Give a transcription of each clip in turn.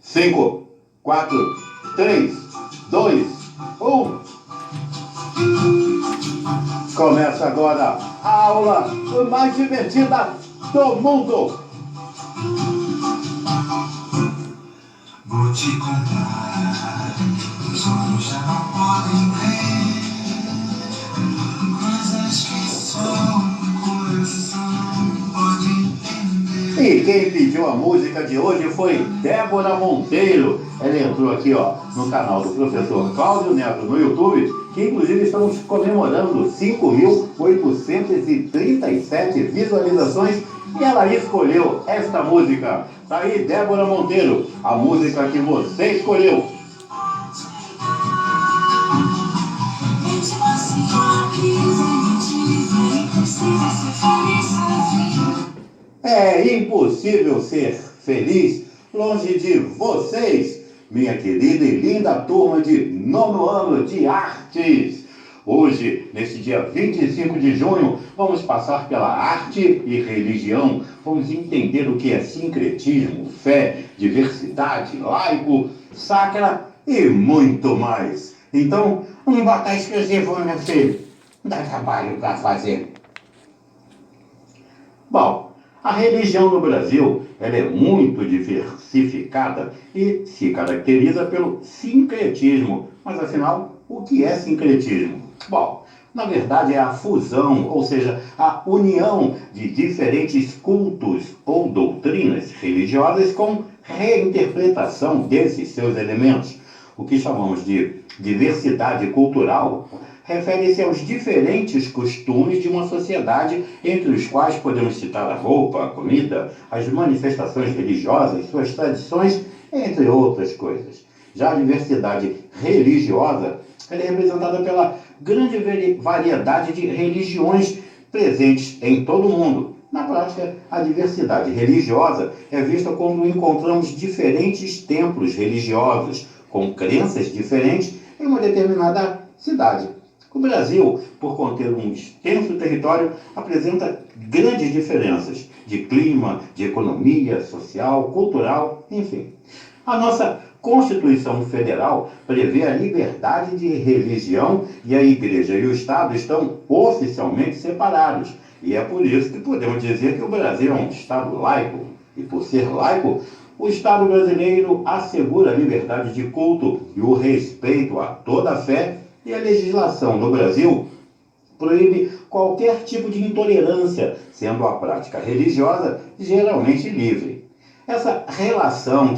5, 4, 3, 2, 1. Começa agora a aula mais divertida do mundo. Vou te contar, os olhos já não podem ver coisas que só o coração pode entender. E quem pediu a música de hoje foi Débora Monteiro. Ela entrou aqui, no canal do professor Cláudio Neto no YouTube, que inclusive estamos comemorando 5.837 visualizações, e ela escolheu esta música. Tá aí, Débora Monteiro, a música que você escolheu. É impossível ser feliz longe de vocês, minha querida e linda turma de nono ano de artes. Hoje, nesse dia 25 de junho, vamos passar pela arte e religião. Vamos entender o que é sincretismo, fé, diversidade, laico, sacra e muito mais. Então, vamos botar exclusivo, meu filho. Dá trabalho para fazer. Bom, a religião no Brasil ela é muito diversificada e se caracteriza pelo sincretismo. Mas, afinal, o que é sincretismo? Bom, na verdade é a fusão, ou seja, a união de diferentes cultos ou doutrinas religiosas com reinterpretação desses seus elementos. O que chamamos de diversidade cultural refere-se aos diferentes costumes de uma sociedade, entre os quais podemos citar a roupa, a comida, as manifestações religiosas, suas tradições, entre outras coisas. Já a diversidade religiosa ela é representada pela grande variedade de religiões presentes em todo o mundo. Na prática, a diversidade religiosa é vista quando encontramos diferentes templos religiosos, com crenças diferentes em uma determinada cidade. O Brasil, por conter um extenso território, apresenta grandes diferenças de clima, de economia, social, cultural, enfim. A nossa Constituição Federal prevê a liberdade de religião e a Igreja e o Estado estão oficialmente separados. E é por isso que podemos dizer que o Brasil é um Estado laico. E por ser laico, o Estado brasileiro assegura a liberdade de culto e o respeito a toda a fé, e a legislação no Brasil proíbe qualquer tipo de intolerância, sendo a prática religiosa geralmente livre. Essa relação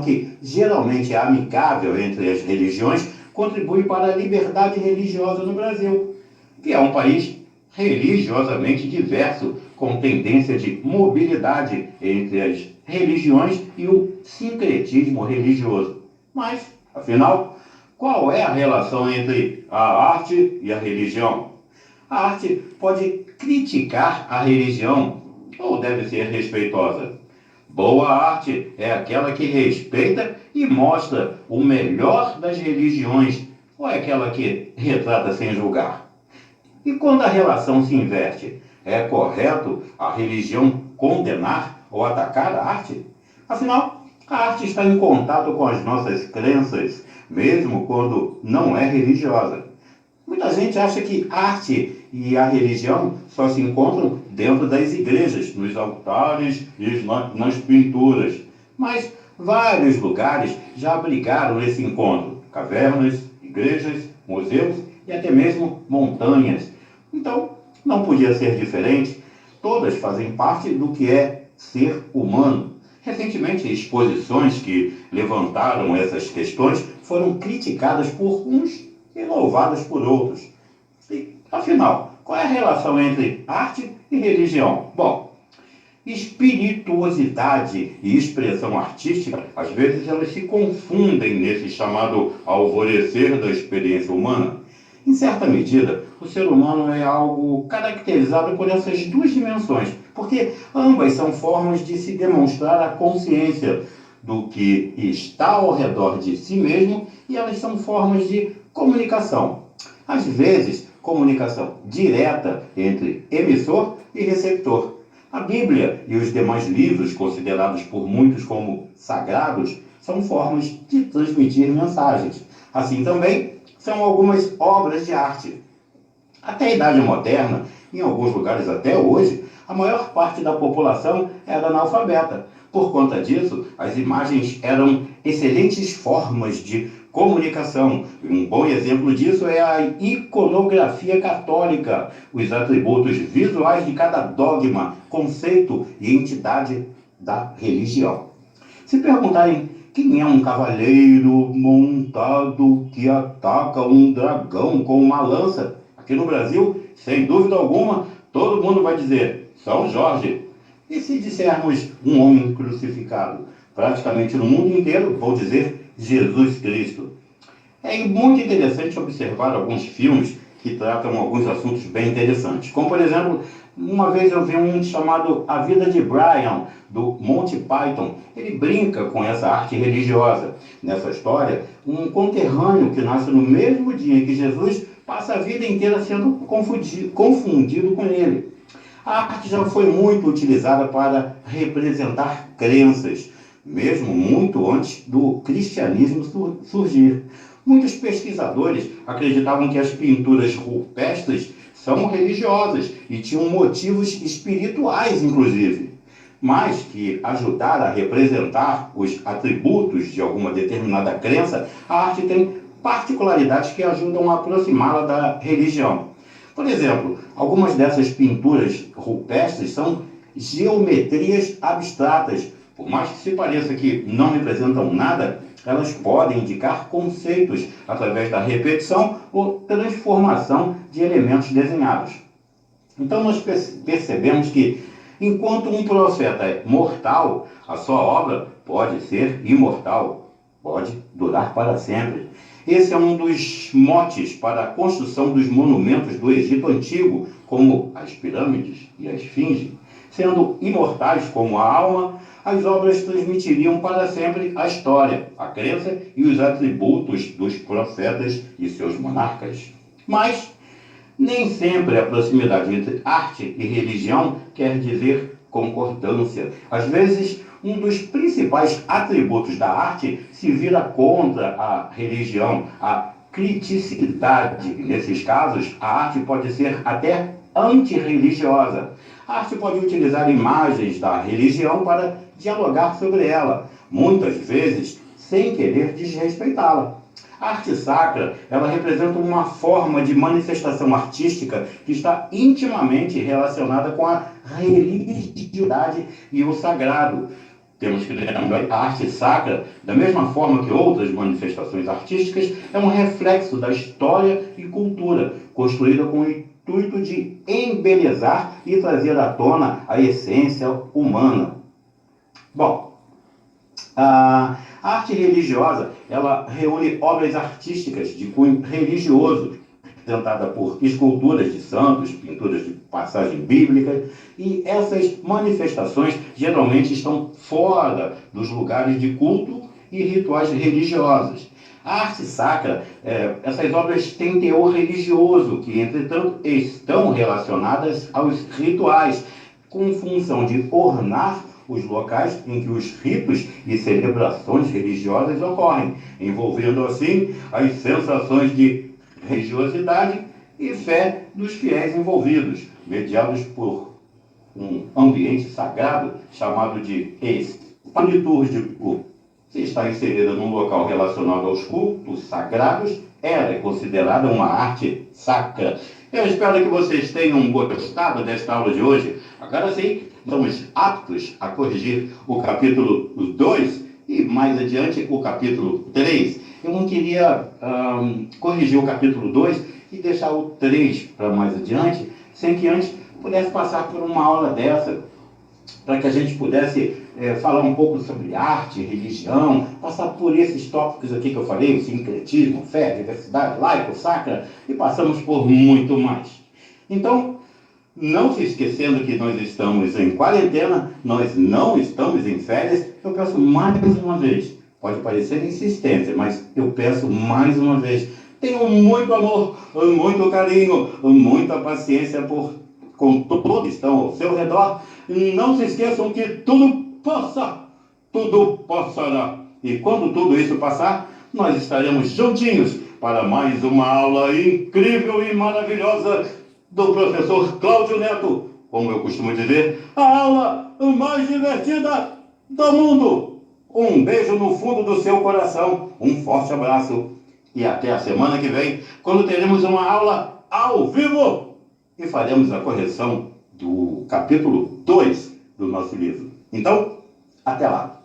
que geralmente é amigável entre as religiões contribui para a liberdade religiosa no Brasil, que é um país religiosamente diverso, com tendência de mobilidade entre as religiões e o sincretismo religioso. Mas, afinal, qual é a relação entre a arte e a religião? A arte pode criticar a religião ou deve ser respeitosa? Boa arte é aquela que respeita e mostra o melhor das religiões, ou é aquela que retrata sem julgar? E quando a relação se inverte, é correto a religião condenar ou atacar a arte? Afinal, a arte está em contato com as nossas crenças, mesmo quando não é religiosa. Muita gente acha que arte e a religião só se encontram dentro das igrejas, nos altares e nas pinturas. Mas vários lugares já abrigaram esse encontro: cavernas, igrejas, museus e até mesmo montanhas. Então, não podia ser diferente. Todas fazem parte do que é ser humano. Recentemente, exposições que levantaram essas questões foram criticadas por uns e louvadas por outros. E, afinal, qual é a relação entre arte e religião? Bom, espirituosidade e expressão artística, às vezes elas se confundem nesse chamado alvorecer da experiência humana. Em certa medida, o ser humano é algo caracterizado por essas duas dimensões, porque ambas são formas de se demonstrar a consciência do que está ao redor de si mesmo, e elas são formas de comunicação. Às vezes, comunicação direta entre emissor e receptor. A Bíblia e os demais livros, considerados por muitos como sagrados, são formas de transmitir mensagens. Assim também são algumas obras de arte. Até a Idade Moderna, em alguns lugares até hoje, a maior parte da população era analfabeta. Por conta disso, as imagens eram excelentes formas de comunicação. Um bom exemplo disso é a iconografia católica, os atributos visuais de cada dogma, conceito e entidade da religião. Se perguntarem quem é um cavaleiro montado que ataca um dragão com uma lança, aqui no Brasil, sem dúvida alguma, todo mundo vai dizer São Jorge. E se dissermos um homem crucificado? Praticamente no mundo inteiro vão dizer Jesus Cristo. É muito interessante observar alguns filmes que tratam alguns assuntos bem interessantes. Como, por exemplo, uma vez eu vi um chamado A Vida de Brian, do Monty Python. Ele brinca com essa arte religiosa. Nessa história, um conterrâneo que nasce no mesmo dia que Jesus passa a vida inteira sendo confundido com ele. A arte já foi muito utilizada para representar crenças, mesmo muito antes do cristianismo surgir. Muitos pesquisadores acreditavam que as pinturas rupestres são religiosas e tinham motivos espirituais, inclusive, mas que ajudar a representar os atributos de alguma determinada crença, a arte tem particularidades que ajudam a aproximá-la da religião. Por exemplo, algumas dessas pinturas rupestres são geometrias abstratas. Por mais que se pareça que não representam nada, elas podem indicar conceitos através da repetição ou transformação de elementos desenhados. Então nós percebemos que, enquanto um profeta é mortal, a sua obra pode ser imortal, pode durar para sempre. Esse é um dos motes para a construção dos monumentos do Egito Antigo, como as pirâmides e a esfinge. Sendo imortais como a alma, as obras transmitiriam para sempre a história, a crença e os atributos dos profetas e seus monarcas. Mas nem sempre a proximidade entre arte e religião quer dizer concordância. Às vezes, um dos principais atributos da arte se vira contra a religião, a criticidade. Nesses casos, a arte pode ser até antirreligiosa. A arte pode utilizar imagens da religião para dialogar sobre ela, muitas vezes sem querer desrespeitá-la. A arte sacra, ela representa uma forma de manifestação artística que está intimamente relacionada com a religiosidade e o sagrado. Temos que lembrar que a arte sacra, da mesma forma que outras manifestações artísticas, é um reflexo da história e cultura, construída com o intuito de embelezar e trazer à tona a essência humana. Bom, a arte religiosa, ela reúne obras artísticas de cunho religioso, representada por esculturas de santos, pinturas de passagem bíblica, e essas manifestações geralmente estão fora dos lugares de culto e rituais religiosos. A arte sacra, essas obras têm teor religioso, que, entretanto, estão relacionadas aos rituais, com função de ornar os locais em que os ritos e celebrações religiosas ocorrem, envolvendo assim as sensações de religiosidade e fé dos fiéis envolvidos, mediados por um ambiente sagrado chamado de espaço litúrgico. Se está inserida num local relacionado aos cultos sagrados, ela é considerada uma arte sacra. Eu espero que vocês tenham gostado desta aula de hoje. Agora sim, estamos aptos a corrigir o capítulo 2 e mais adiante o capítulo 3. Eu não queria corrigir o capítulo 2 e deixar o 3 para mais adiante, sem que antes pudesse passar por uma aula dessa, para que a gente pudesse falar um pouco sobre arte, religião, passar por esses tópicos aqui que eu falei, o sincretismo, fé, diversidade, laico, sacra, e passamos por muito mais. Então, não se esquecendo que nós estamos em quarentena, nós não estamos em férias, eu peço mais uma vez, pode parecer insistência, mas eu peço mais uma vez, tenham muito amor, muito carinho, muita paciência com todos que estão ao seu redor. não se esqueçam que tudo passa, tudo passará. E quando tudo isso passar, nós estaremos juntinhos para mais uma aula incrível e maravilhosa do professor Cláudio Neto. Como eu costumo dizer, a aula mais divertida do mundo. Um beijo no fundo do seu coração, um forte abraço e até a semana que vem, quando teremos uma aula ao vivo e faremos a correção do capítulo 2 do nosso livro. Então, até lá!